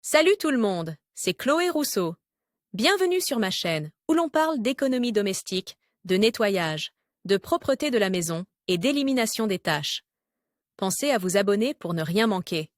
Salut tout le monde, c'est Chloé Rousseau. Bienvenue sur ma chaîne où l'on parle d'économie domestique, de nettoyage, de propreté de la maison et d'élimination des tâches. Pensez à vous abonner pour ne rien manquer.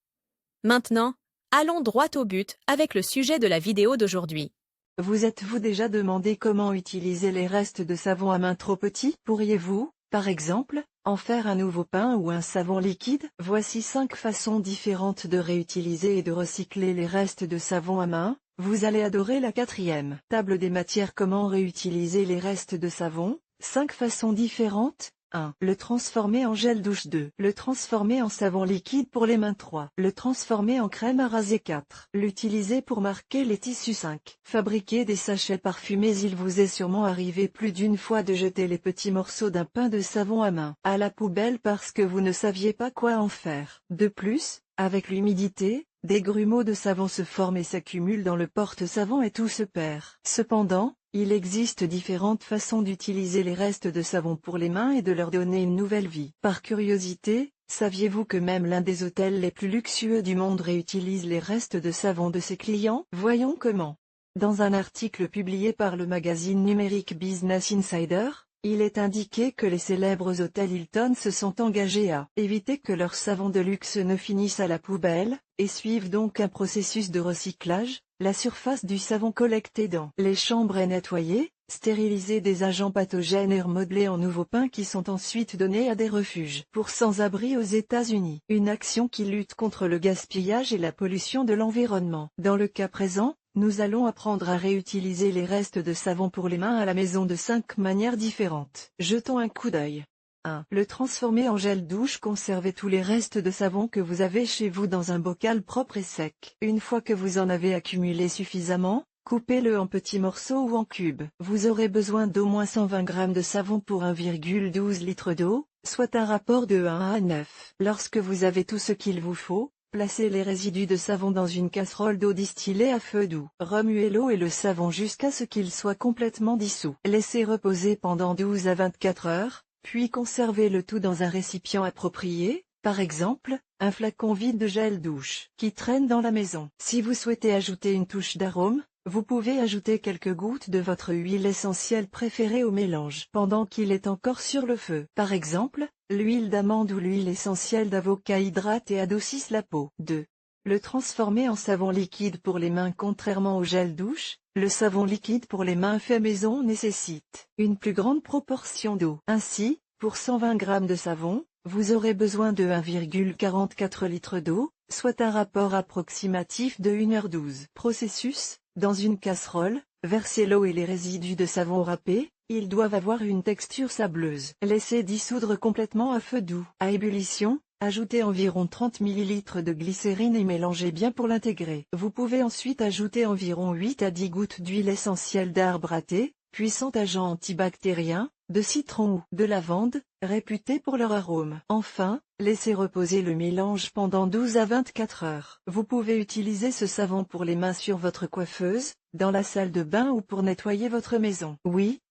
Maintenant, allons droit au but avec le sujet de la vidéo d'aujourd'hui. Vous êtes-vous déjà demandé comment utiliser les restes de savon à main trop petits? Pourriez-vous, par exemple, en faire un nouveau pain ou un savon liquide? Voici 5 façons différentes de réutiliser et de recycler les restes de savon à main. Vous allez adorer la 4e. Table des matières. Comment réutiliser les restes de savon? 5 façons différentes. 1. Le transformer en gel douche. 2. Le transformer en savon liquide pour les mains. 3. Le transformer en crème à raser. 4. L'utiliser pour marquer les tissus. 5. Fabriquer des sachets parfumés. Il vous est sûrement arrivé plus d'une fois de jeter les petits morceaux d'un pain de savon à main à la poubelle parce que vous ne saviez pas quoi en faire. De plus, avec l'humidité, des grumeaux de savon se forment et s'accumulent dans le porte-savon et tout se perd. Cependant, il existe différentes façons d'utiliser les restes de savon pour les mains et de leur donner une nouvelle vie. Par curiosité, saviez-vous que même l'un des hôtels les plus luxueux du monde réutilise les restes de savon de ses clients? Voyons comment. Dans un article publié par le magazine numérique Business Insider, il est indiqué que les célèbres hôtels Hilton se sont engagés à éviter que leur savon de luxe ne finisse à la poubelle, et suivent donc un processus de recyclage. La surface du savon collecté dans les chambres est nettoyée, stérilisée des agents pathogènes et remodelée en nouveaux pains qui sont ensuite donnés à des refuges pour sans-abri aux États-Unis. Une action qui lutte contre le gaspillage et la pollution de l'environnement. Dans le cas présent, nous allons apprendre à réutiliser les restes de savon pour les mains à la maison de 5 manières différentes. Jetons un coup d'œil. 1. Le transformer en gel douche. Conservez tous les restes de savon que vous avez chez vous dans un bocal propre et sec. Une fois que vous en avez accumulé suffisamment, coupez-le en petits morceaux ou en cubes. Vous aurez besoin d'au moins 120 g de savon pour 1,12 litre d'eau, soit un rapport de 1 à 9. Lorsque vous avez tout ce qu'il vous faut, placez les résidus de savon dans une casserole d'eau distillée à feu doux. Remuez l'eau et le savon jusqu'à ce qu'il soit complètement dissous. Laissez reposer pendant 12 à 24 heures. Puis conservez le tout dans un récipient approprié, par exemple, un flacon vide de gel douche, qui traîne dans la maison. Si vous souhaitez ajouter une touche d'arôme, vous pouvez ajouter quelques gouttes de votre huile essentielle préférée au mélange pendant qu'il est encore sur le feu. Par exemple, l'huile d'amande ou l'huile essentielle d'avocat hydrate et adoucissent la peau. 2. Le transformer en savon liquide pour les mains. Contrairement au gel douche, le savon liquide pour les mains fait maison nécessite une plus grande proportion d'eau. Ainsi, pour 120 g de savon, vous aurez besoin de 1,44 litres d'eau, soit un rapport approximatif de 1h12. Processus: dans une casserole, versez l'eau et les résidus de savon râpés. Ils doivent avoir une texture sableuse. Laissez dissoudre complètement à feu doux. À ébullition, ajoutez environ 30 ml de glycérine et mélangez bien pour l'intégrer. Vous pouvez ensuite ajouter environ 8 à 10 gouttes d'huile essentielle d'arbre à thé, puissant agent antibactérien, de citron ou de lavande, réputés pour leur arôme. Enfin, laissez reposer le mélange pendant 12 à 24 heures. Vous pouvez utiliser ce savon pour les mains sur votre coiffeuse, dans la salle de bain ou pour nettoyer votre maison. Oui,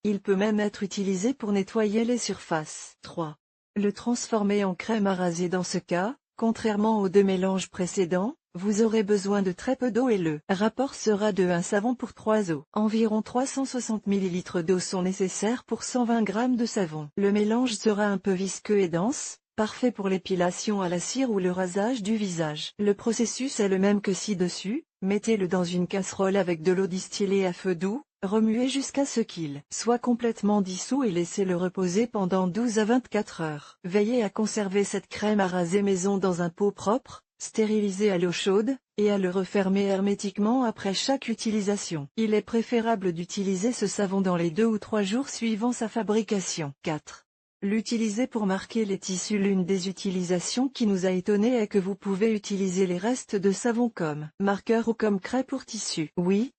il peut même être utilisé pour nettoyer les surfaces. 3. Le transformer en crème à raser. Dans ce cas, contrairement aux deux mélanges précédents, vous aurez besoin de très peu d'eau et le rapport sera de 1 savon pour 3 eaux. Environ 360 ml d'eau sont nécessaires pour 120 g de savon. Le mélange sera un peu visqueux et dense, parfait pour l'épilation à la cire ou le rasage du visage. Le processus est le même que ci-dessus. Mettez-le dans une casserole avec de l'eau distillée à feu doux. Remuez jusqu'à ce qu'il soit complètement dissous et laissez-le reposer pendant 12 à 24 heures. Veillez à conserver cette crème à raser maison dans un pot propre, stérilisé à l'eau chaude, et à le refermer hermétiquement après chaque utilisation. Il est préférable d'utiliser ce savon dans les 2 ou 3 jours suivant sa fabrication. 4. L'utiliser pour marquer les tissus. L'une des utilisations qui nous a étonnés est que vous pouvez utiliser les restes de savon comme marqueur ou comme craie pour tissu. Oui,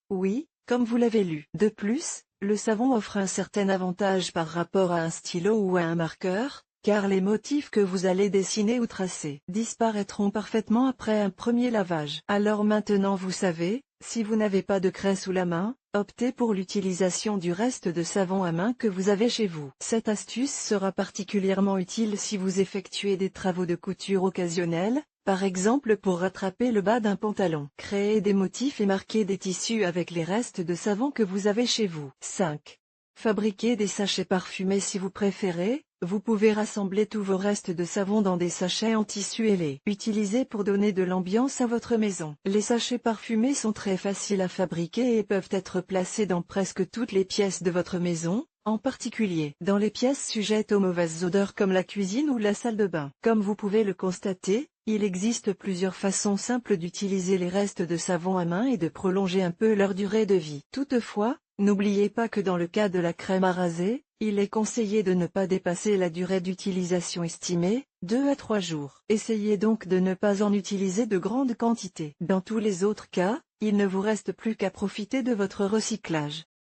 comme vous l'avez lu. De plus, le savon offre un certain avantage par rapport à un stylo ou à un marqueur, car les motifs que vous allez dessiner ou tracer disparaîtront parfaitement après un premier lavage. Alors maintenant vous savez, si vous n'avez pas de craie sous la main, optez pour l'utilisation du reste de savon à main que vous avez chez vous. Cette astuce sera particulièrement utile si vous effectuez des travaux de couture occasionnels, par exemple pour rattraper le bas d'un pantalon. Créez des motifs et marquez des tissus avec les restes de savon que vous avez chez vous. 5. Fabriquez des sachets parfumés si vous préférez. Vous pouvez rassembler tous vos restes de savon dans des sachets en tissu et les utiliser pour donner de l'ambiance à votre maison. Les sachets parfumés sont très faciles à fabriquer et peuvent être placés dans presque toutes les pièces de votre maison, en particulier dans les pièces sujettes aux mauvaises odeurs comme la cuisine ou la salle de bain. Comme vous pouvez le constater, il existe plusieurs façons simples d'utiliser les restes de savon à main et de prolonger un peu leur durée de vie. Toutefois, n'oubliez pas que dans le cas de la crème à raser, il est conseillé de ne pas dépasser la durée d'utilisation estimée, 2 à 3 jours. Essayez donc de ne pas en utiliser de grandes quantités. Dans tous les autres cas, il ne vous reste plus qu'à profiter de votre recyclage.